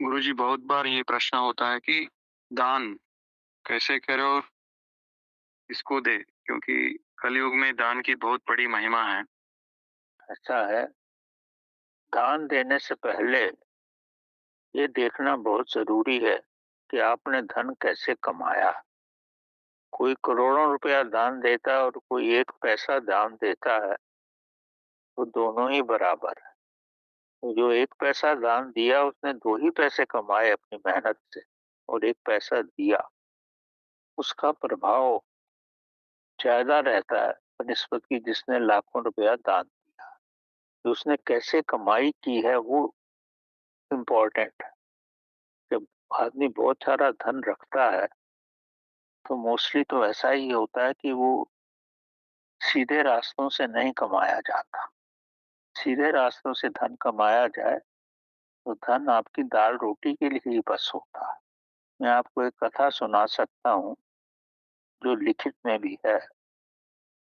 गुरुजी, बहुत बार ये प्रश्न होता है कि दान कैसे करें और किसको दें? क्योंकि कलयुग में दान की बहुत बड़ी महिमा है। ऐसा है, दान देने से पहले ये देखना बहुत ज़रूरी है कि आपने धन कैसे कमाया। कोई करोड़ों रुपया दान देता है और कोई 1 पैसा दान देता है, तो दोनों ही बराबर है। तो जो 1 पैसा दान दिया उसने 2 ही पैसे कमाए अपनी मेहनत से और 1 पैसा दिया, उसका प्रभाव ज़्यादा रहता है बनिस्बत कि जिसने लाखों रुपया दान दिया। तो उसने कैसे कमाई की है वो इम्पोर्टेंट है। जब आदमी बहुत सारा धन रखता है तो मोस्टली तो ऐसा ही होता है कि वो सीधे रास्तों से नहीं कमाया जाता। सीधे रास्तों से धन कमाया जाए तो धन आपकी दाल रोटी के लिए ही बस होता है। मैं आपको एक कथा सुना सकता हूँ जो लिखित में भी है।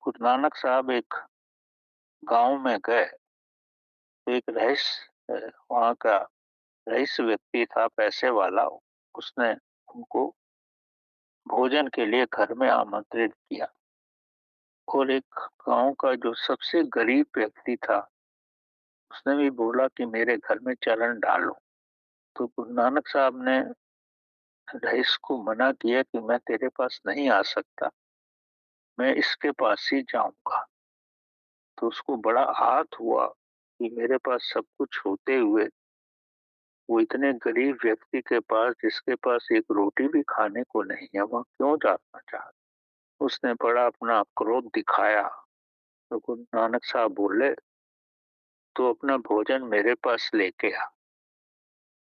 गुरु नानक साहब एक गांव में गए तो एक रईस वहाँ का रईस व्यक्ति था, पैसे वाला। उसने उनको भोजन के लिए घर में आमंत्रित किया और एक गांव का जो सबसे गरीब व्यक्ति था उसने भी बोला कि मेरे घर में चरण डालो। तो गुरु नानक साहब ने रईस को मना किया कि मैं तेरे पास नहीं आ सकता, मैं इसके पास ही जाऊंगा। तो उसको बड़ा आहत हुआ कि मेरे पास सब कुछ होते हुए वो इतने गरीब व्यक्ति के पास, जिसके पास एक रोटी भी खाने को नहीं है, वहां क्यों जाना चाहता। उसने बड़ा अपना क्रोध दिखाया। तो गुरु नानक साहब बोले, तू अपना भोजन मेरे पास लेके आ।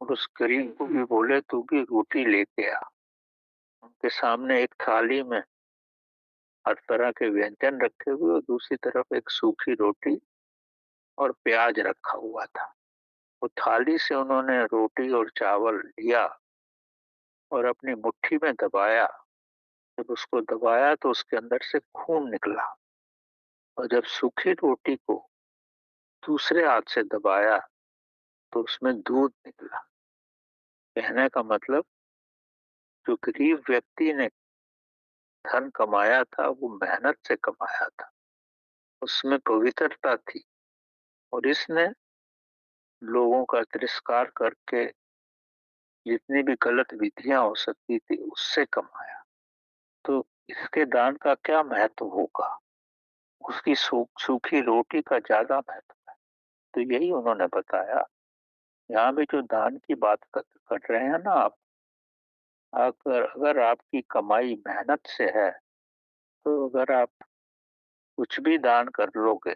और उस गरीब को भी बोले, तू भी रोटी लेके आ। उनके सामने एक थाली में हर तरह के व्यंजन रखे हुए और दूसरी तरफ एक सूखी रोटी और प्याज रखा हुआ था। वो थाली से उन्होंने रोटी और चावल लिया और अपनी मुट्ठी में दबाया। जब उसको दबाया तो उसके अंदर से खून निकला। और जब सूखी रोटी को दूसरे हाथ से दबाया तो उसमें दूध निकला। कहने का मतलब, जो गरीब व्यक्ति ने धन कमाया था वो मेहनत से कमाया था, उसमें पवित्रता थी। और इसने लोगों का तिरस्कार करके जितनी भी गलत विधियां हो सकती थी उससे कमाया। तो इसके दान का क्या महत्व होगा, उसकी सूखी रोटी का ज्यादा महत्व है। तो यही उन्होंने बताया। यहाँ भी जो दान की बात कर रहे हैं ना आप, अगर अगर आपकी कमाई मेहनत से है तो अगर आप कुछ भी दान कर लोगे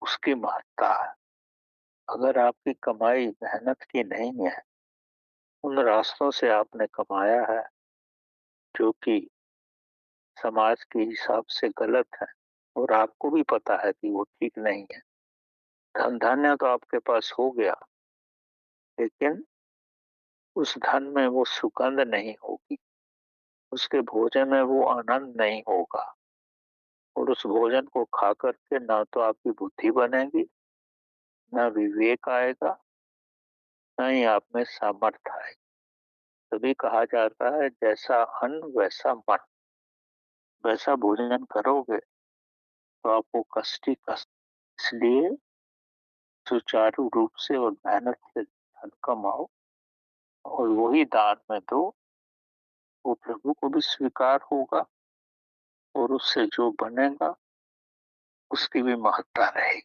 उसकी महत्ता है। अगर आपकी कमाई मेहनत की नहीं है, उन रास्तों से आपने कमाया है जो कि समाज के हिसाब से गलत है और आपको भी पता है कि वो ठीक नहीं है, धन धान्य तो आपके पास हो गया, लेकिन उस धन में वो सुगंध नहीं होगी, उसके भोजन में वो आनंद नहीं होगा। और उस भोजन को खा करके ना तो आपकी बुद्धि बनेगी, ना विवेक आएगा, ना ही आप में सामर्थ्य आएगी। तभी कहा जाता है, जैसा अन्न वैसा मन। वैसा भोजन करोगे तो आपको कष्ट ही कष्ट। इसलिए सुचारू रूप से और मेहनत से धन कमाओ और वही दान में दो। वो प्रभु को भी स्वीकार होगा और उससे जो बनेगा उसकी भी महत्ता रहेगी।